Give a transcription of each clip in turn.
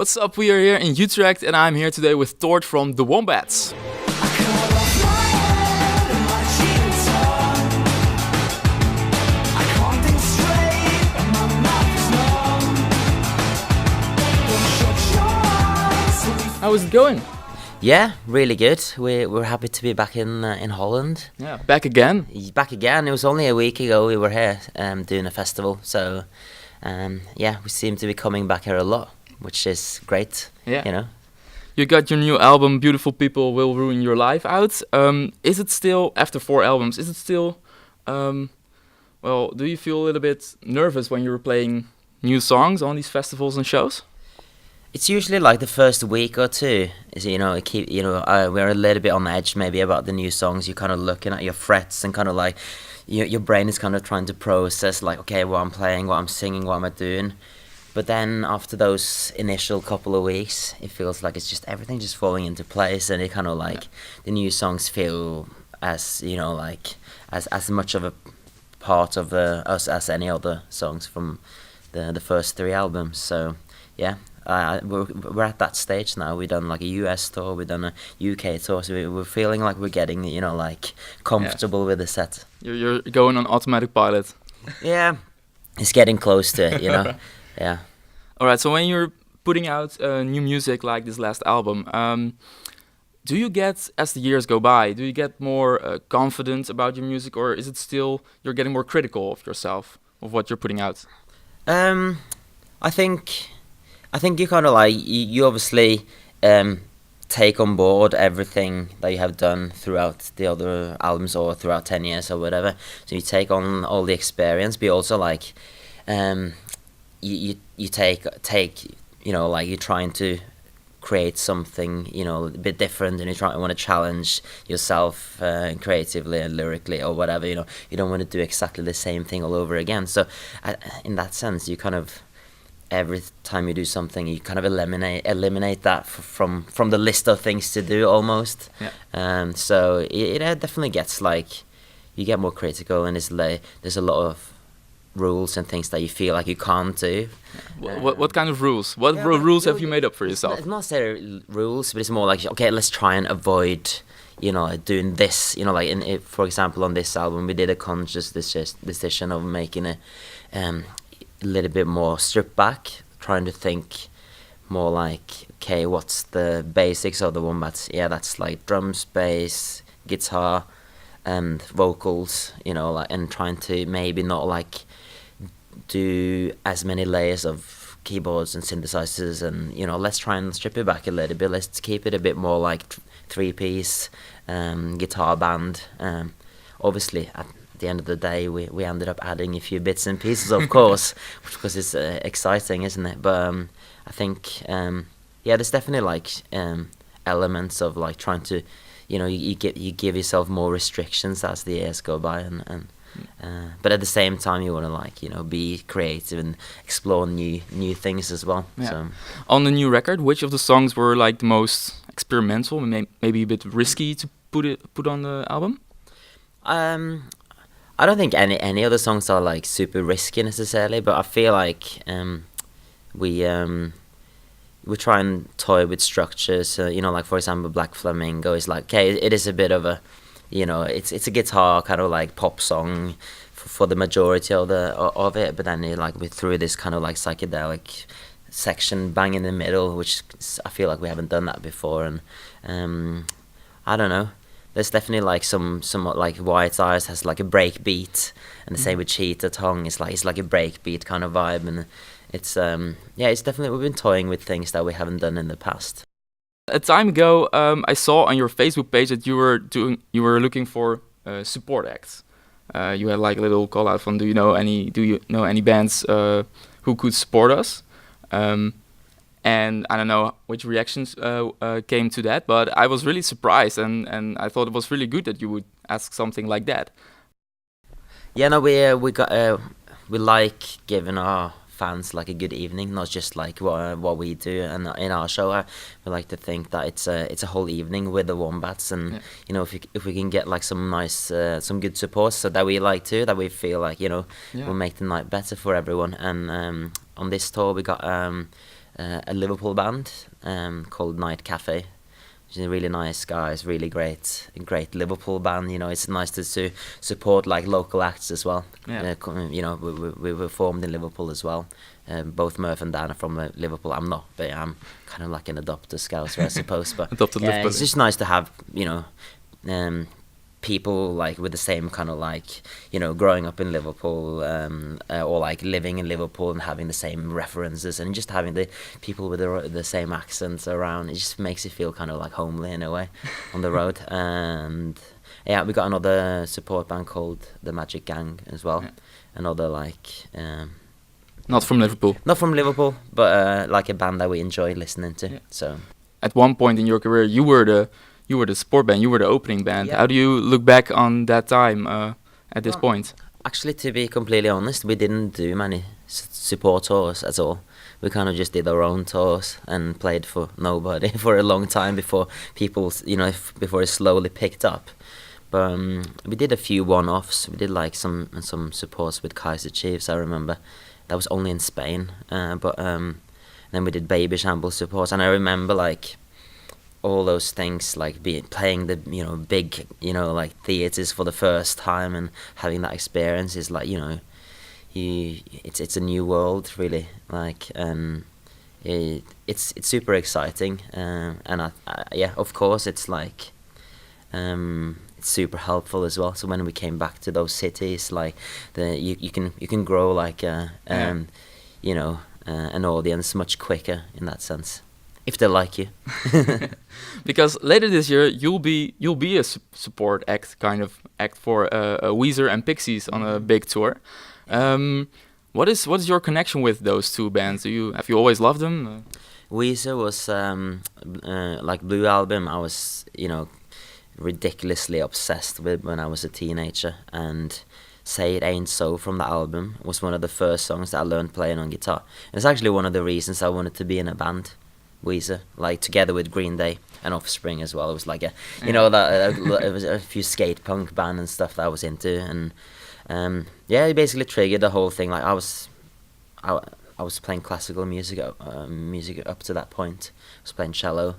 What's up? We are here in Utrecht and I'm here today with Tord from the Wombats. How is it going? Yeah, really good. We're happy to be back in Holland. Yeah, back again. Back again. It was only a week ago we were here doing a festival. So yeah, we seem to be coming back here a lot, which is great. Yeah. You know. You got your new album, Beautiful People Will Ruin Your Life, out. Is it still, after 4 albums, is it still, well, do you feel a little bit nervous when you're playing new songs on these festivals and shows? It's usually like the first week or two. Is we're a little bit on the edge maybe about the new songs. You're kind of looking at your frets and kind of like your brain is kind of trying to process like, okay, what I'm playing, what I'm singing, what am I doing. But then after those initial couple of weeks, it feels like it's just everything just falling into place, and it kind of like the new songs feel as like as much of a part of us as any other songs from the first 3 albums. So yeah. We're at that stage now. We've done like a US tour, we've done a UK tour, so we're feeling like we're getting, like comfortable with the set. You're going on automatic pilot. Yeah, it's getting close to it, Yeah. All right. So when you're putting out new music like this last album, do you get, as the years go by, do you get more confident about your music, or is it still you're getting more critical of yourself, of what you're putting out? I think you kind of like, you obviously take on board everything that you have done throughout the other albums or throughout 10 years or whatever. So you take on all the experience, but you also like, you take like you're trying to create something, a bit different, and you want to challenge yourself creatively and lyrically or whatever, You don't want to do exactly the same thing all over again. So in that sense, you kind of, every time you do something, you kind of eliminate that from the list of things to do almost. Yeah. So it definitely gets like, you get more critical, and there's a lot of rules and things that you feel like you can't do. What kind of rules? What rules have you made up for yourself? It's not necessarily rules, but it's more like, okay, let's try and avoid doing this. Like for example, on this album, we did a conscious decision of making a little bit more stripped back, trying to think more like, okay, what's the basics of the Wombats? Yeah, that's like drums, bass, guitar, and vocals, and trying to maybe not like do as many layers of keyboards and synthesizers, and let's try and strip it back a little bit. Let's keep it a bit more like 3-piece guitar band. Obviously, at the end of the day, we ended up adding a few bits and pieces, of course, because it's exciting, isn't it? But I think there's definitely like elements of like trying to, you give yourself more restrictions as the years go by, and but at the same time you want to like be creative and explore new things as well. Yeah. So on the new record, which of the songs were like the most experimental, maybe a bit risky to put on the album? I don't think any other songs are like super risky necessarily, but I feel like we try and toy with structures. Like for example, Black Flamingo is like, okay, it is a bit of a, it's a guitar kind of like pop song for the majority of it, but then we threw this kind of like psychedelic section bang in the middle, which I feel like we haven't done that before, and I don't know. There's definitely like some like White Eyes has like a break beat, and the same with Cheetah Tongue. It's like a break beat kind of vibe, and it's it's definitely, we've been toying with things that we haven't done in the past. A time ago, I saw on your Facebook page that you were looking for support acts. You had like a little call out from, do you know any bands who could support us? And I don't know which reactions came to that, but I was really surprised, and I thought it was really good that you would ask something like that. Yeah, no, we like giving our fans like a good evening, not just like what we do. And in our show, we like to think that it's a whole evening with the Wombats, and if we can get like some nice some good support, so that we like to, that we feel like we'll make the night better for everyone. And on this tour we got a Liverpool band called Night Cafe. Which are really nice guys, really great Liverpool band. You know, it's nice to support like local acts as well. Yeah. You know, we were formed in Liverpool as well. Both Murph and Dan are from Liverpool. I'm not, but I'm kind of like an adopted Scouser, I suppose. But Adopted yeah, Liverpool. it's just nice to have, you know, people like with the same kind of like, you know, growing up in Liverpool or like living in Liverpool and having the same references and just having the people with the same accents around. It just makes you feel kind of like homely in a way on the road. And yeah, we got another support band called the Magic Gang as well. Yeah. Another like Not from Liverpool. not from Liverpool, but like a band that we enjoy listening to. Yeah. So At one point in your career, you were the support band. You were the opening band. Yeah. How do you look back on that time at this Well, point? actually, to be completely honest, we didn't do many support tours at all. We kind of just did our own tours and played for nobody for a long time before people, you know, before it slowly picked up. But we did a few one-offs. We did like some supports with Kaiser Chiefs. I remember that was only in Spain. But then we did Baby Shambles supports, and I remember like all those things, like playing the, you know, big, you know, like theaters for the first time and having that experience is like, you know, it's a new world really, like, it's super exciting, and I yeah, of course it's like it's super helpful as well. So when we came back to those cities, like you can grow like you know, an audience much quicker in that sense, if they like you. Because later this year you'll be a support act for Weezer and Pixies on a big tour. What is your connection with those two bands? Have you always loved them? Weezer was like Blue Album. I was, you know, ridiculously obsessed with when I was a teenager, and Say It Ain't So from the album was one of the first songs that I learned playing on guitar. And it's actually one of the reasons I wanted to be in a band. Weezer, like together with Green Day and Offspring as well. It was like a, you know, that it was a few skate punk band and stuff that I was into, and yeah, it basically triggered the whole thing. Like I was playing classical music up to that point. I was playing cello,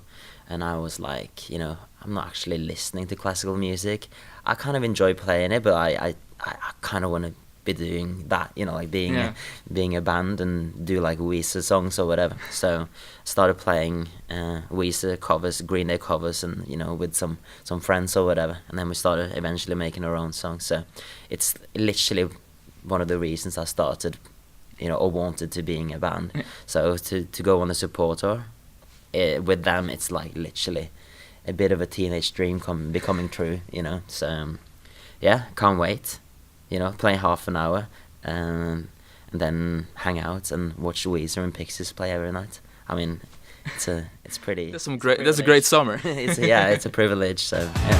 and I was like, you know, I'm not actually listening to classical music. I kind of enjoy playing it, but I kind of want to be doing that, you know, like being a band and do like Weezer songs or whatever. So started playing Weezer covers, Green Day covers, and, you know, with some friends or whatever, and then we started eventually making our own songs. So it's literally one of the reasons I started, you know, or wanted to being a band. So to go on a support tour with them, it's like literally a bit of a teenage dream becoming true, you know. So yeah, can't wait. You know, play half an hour, and then hang out and watch Weezer and Pixies play every night. I mean, it's pretty. That's a great summer. It's a privilege. So yeah.